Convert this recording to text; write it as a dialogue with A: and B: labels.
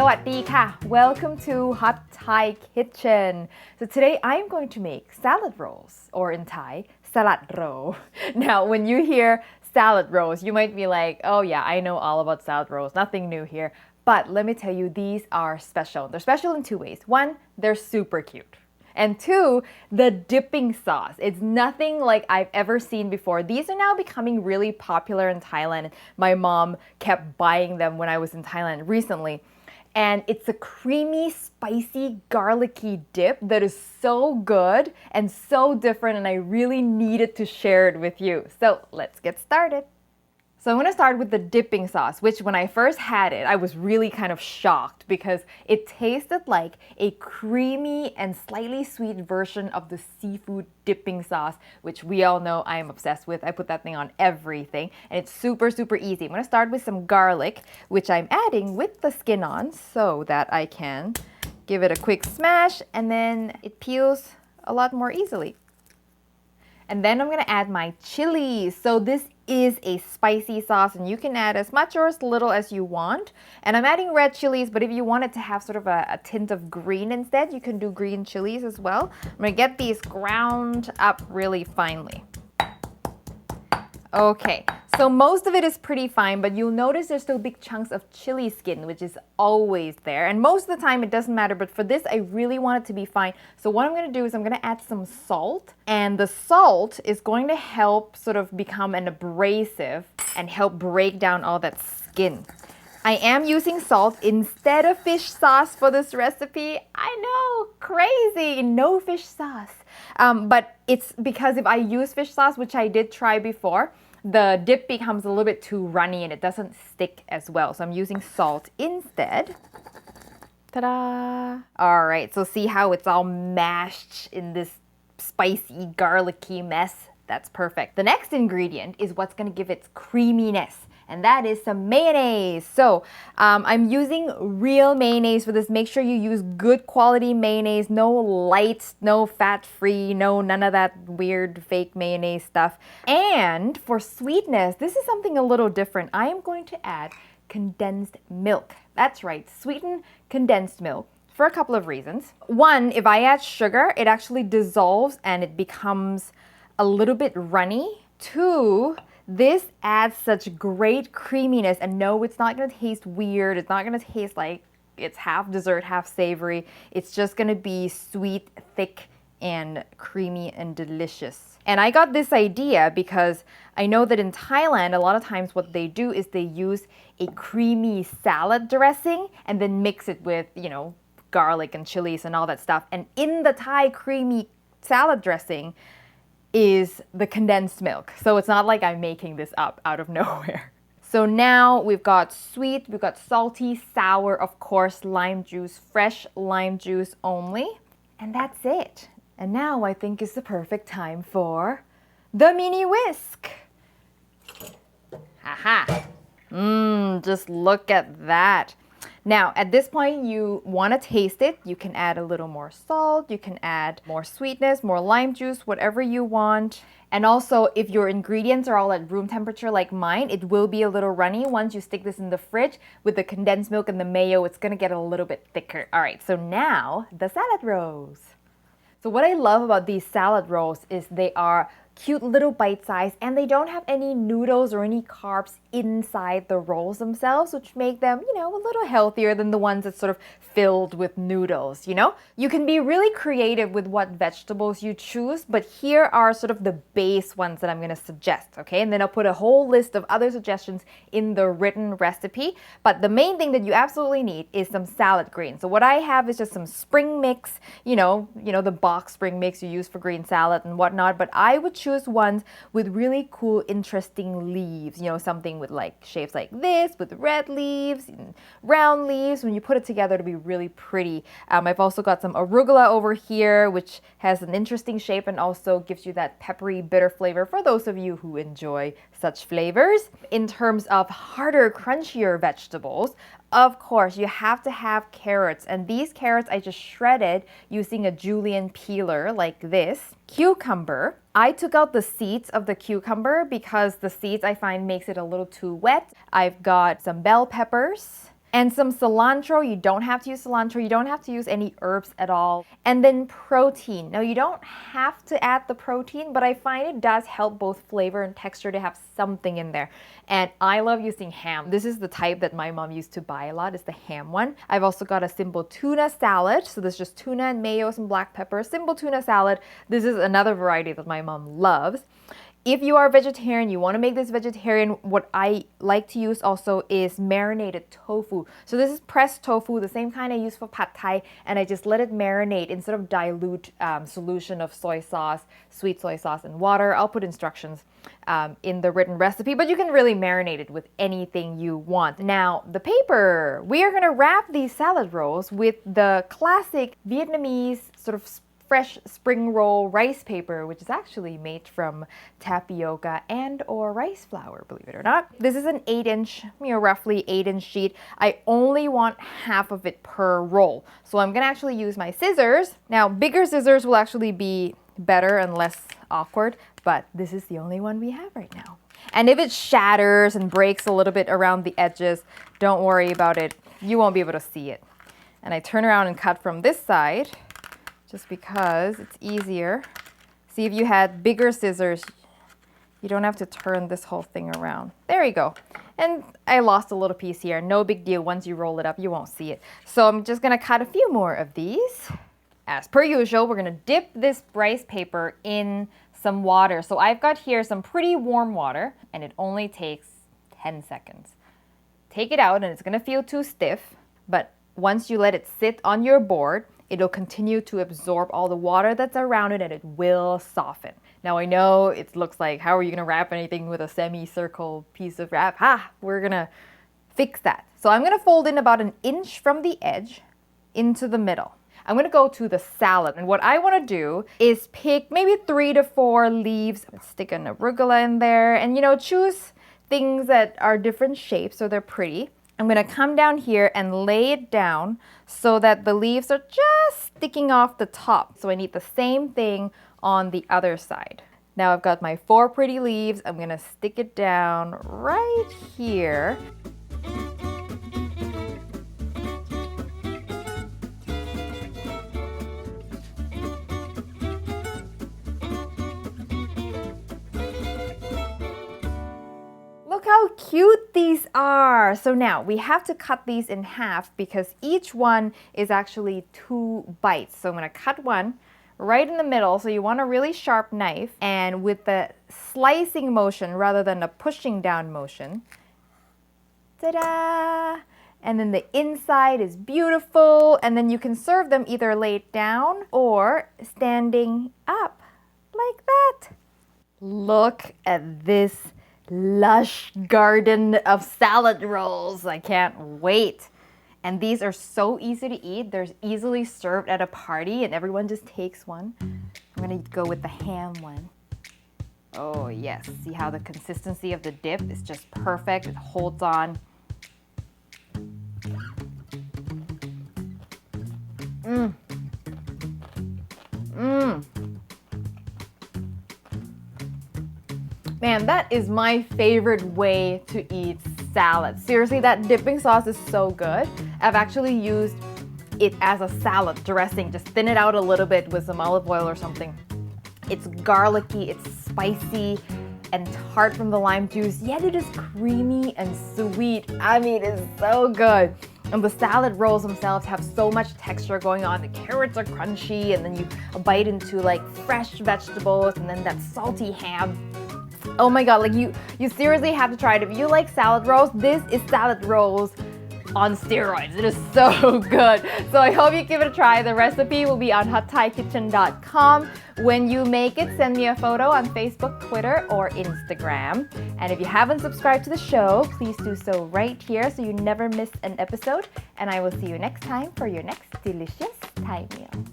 A: วัสดีค่ะ Welcome to Hot Thai Kitchen. So today I'm going to make salad rolls, or in Thai, salad roll. Now, when you hear salad rolls, you might be like, oh yeah, I know all about salad rolls, nothing new here. But let me tell you, these are special. They're special in two ways. One, they're super cute. And two, the dipping sauce. It's nothing like I've ever seen before. These are now becoming really popular in Thailand. My mom kept buying them when I was in Thailand recently. And it's a creamy, spicy, garlicky dip that is so good and so different, and I really needed to share it with you. So let's get started. So I'm going to start with the dipping sauce, which when I first had it, I was really kind of shocked because it tasted like a creamy and slightly sweet version of the seafood dipping sauce, which we all know I am obsessed with. I put that thing on everything, and it's super, super easy. I'm going to start with some garlic, which I'm adding with the skin on so that I can give it a quick smash, and then it peels a lot more easily. And then I'm going to add my chilies. So this is a spicy sauce, and you can add as much or as little as you want. And I'm adding red chilies, but if you want it to have sort of a tint of green instead, you can do green chilies as well. I'm going to get these ground up really finely. Okay, so most of it is pretty fine, but you'll notice there's still big chunks of chili skin, which is always there. And most of the time it doesn't matter, but for this, I really want it to be fine. So what I'm going to do is I'm going to add some salt, and the salt is going to help sort of become an abrasive and help break down all that skin. I am using salt instead of fish sauce for this recipe. I know, crazy, no fish sauce. But it's because if I use fish sauce, which I did try before, the dip becomes a little bit too runny and it doesn't stick as well. So I'm using salt instead. Ta-da! All right, so see how it's all mashed in this spicy, garlicky mess? That's perfect. The next ingredient is what's going to give it creaminess, and that is some mayonnaise. So I'm using real mayonnaise for this. Make sure you use good quality mayonnaise, no light, no fat-free, none of that weird fake mayonnaise stuff. And for sweetness, this is something a little different. I am going to add condensed milk. That's right, sweetened condensed milk. For a couple of reasons. One, if I add sugar, it actually dissolves and it becomes a little bit runny. Two, this adds such great creaminess, and no, it's not going to taste weird. It's not going to taste like it's half dessert, half savory. It's just going to be sweet, thick, and creamy and delicious. And I got this idea because I know that in Thailand, a lot of times what they do is they use a creamy salad dressing and then mix it with, garlic and chilies and all that stuff. And in the Thai creamy salad dressing is the condensed milk. So it's not like I'm making this up out of nowhere. So now we've got sweet, we've got salty, sour, of course, lime juice, fresh lime juice only. And that's it. And now I think is the perfect time for the mini whisk. Haha. Just look at that. Now, at this point, you want to taste it. You can add a little more salt. You can add more sweetness, more lime juice, whatever you want. And also, if your ingredients are all at room temperature like mine, it will be a little runny. Once you stick this in the fridge with the condensed milk and the mayo, it's going to get a little bit thicker. All right, so now the salad rolls. So what I love about these salad rolls is they are cute little bite size, and they don't have any noodles or any carbs inside the rolls themselves, which make them, a little healthier than the ones that's sort of filled with noodles, You can be really creative with what vegetables you choose, but here are sort of the base ones that I'm going to suggest, okay? And then I'll put a whole list of other suggestions in the written recipe. But the main thing that you absolutely need is some salad greens. So what I have is just some spring mix, the box spring mix you use for green salad and whatnot, but I would choose ones with really cool, interesting leaves, something with like shapes like this, with red leaves and round leaves. When you put it together, it'll be really pretty. I've also got some arugula over here, which has an interesting shape and also gives you that peppery, bitter flavor for those of you who enjoy such flavors. In terms of harder, crunchier vegetables, of course, you have to have carrots, and these carrots I just shredded using a julienne peeler like this. Cucumber, I took out the seeds of the cucumber because the seeds I find makes it a little too wet. I've got some bell peppers, and some cilantro. You don't have to use cilantro. You don't have to use any herbs at all. And then protein. Now, you don't have to add the protein, but I find it does help both flavor and texture to have something in there. And I love using ham. This is the type that my mom used to buy a lot, is the ham one. I've also got a simple tuna salad. So there's just tuna and mayo, some black pepper, simple tuna salad. This is another variety that my mom loves. If you are a vegetarian, you want to make this vegetarian, what I like to use also is marinated tofu. So this is pressed tofu, the same kind I use for pad thai, and I just let it marinate instead of dilute solution of soy sauce, sweet soy sauce, and water. I'll put instructions in the written recipe, but you can really marinate it with anything you want. Now, the paper. We are going to wrap these salad rolls with the classic Vietnamese sort of fresh spring roll rice paper, which is actually made from tapioca and or rice flour, believe it or not. This is an 8-inch, roughly 8-inch sheet. I only want half of it per roll. So I'm gonna actually use my scissors. Now, bigger scissors will actually be better and less awkward, but this is the only one we have right now. And if it shatters and breaks a little bit around the edges, don't worry about it. You won't be able to see it. And I turn around and cut from this side, just because it's easier. See, if you had bigger scissors, you don't have to turn this whole thing around. There you go. And I lost a little piece here. No big deal. Once you roll it up, you won't see it. So I'm just gonna cut a few more of these. As per usual, we're gonna dip this rice paper in some water. So I've got here some pretty warm water, and it only takes 10 seconds. Take it out, and it's gonna feel too stiff, but once you let it sit on your board, it'll continue to absorb all the water that's around it, and it will soften. Now, I know it looks like, how are you gonna wrap anything with a semicircle piece of wrap? We're gonna fix that. So I'm gonna fold in about 1 inch from the edge into the middle. I'm gonna go to the salad, and what I wanna do is pick maybe 3 to 4 leaves, stick an arugula in there, and choose things that are different shapes so they're pretty. I'm gonna come down here and lay it down so that the leaves are just sticking off the top. So I need the same thing on the other side. Now I've got my 4 pretty leaves. I'm gonna stick it down right here. Look how cute these are. So now we have to cut these in half because each one is actually 2 bites. So I'm gonna cut one right in the middle. So you want a really sharp knife, and with the slicing motion rather than a pushing down motion. Ta-da! And then the inside is beautiful, and then you can serve them either laid down or standing up like that. Look at this lush garden of salad rolls. I can't wait. And these are so easy to eat. They're easily served at a party and everyone just takes one. I'm gonna go with the ham one. Oh yes, see how the consistency of the dip is just perfect. It holds on. Man, that is my favorite way to eat salad. Seriously, that dipping sauce is so good. I've actually used it as a salad dressing. Just thin it out a little bit with some olive oil or something. It's garlicky, it's spicy, and tart from the lime juice, yet it is creamy and sweet. I mean, it's so good. And the salad rolls themselves have so much texture going on. The carrots are crunchy, and then you bite into like fresh vegetables, and then that salty ham. Oh my god, like you seriously have to try it. If you like salad rolls, this is salad rolls on steroids. It is so good. So I hope you give it a try. The recipe will be on hotthaikitchen.com. When you make it, send me a photo on Facebook, Twitter, or Instagram. And if you haven't subscribed to the show, please do so right here so you never miss an episode. And I will see you next time for your next delicious Thai meal.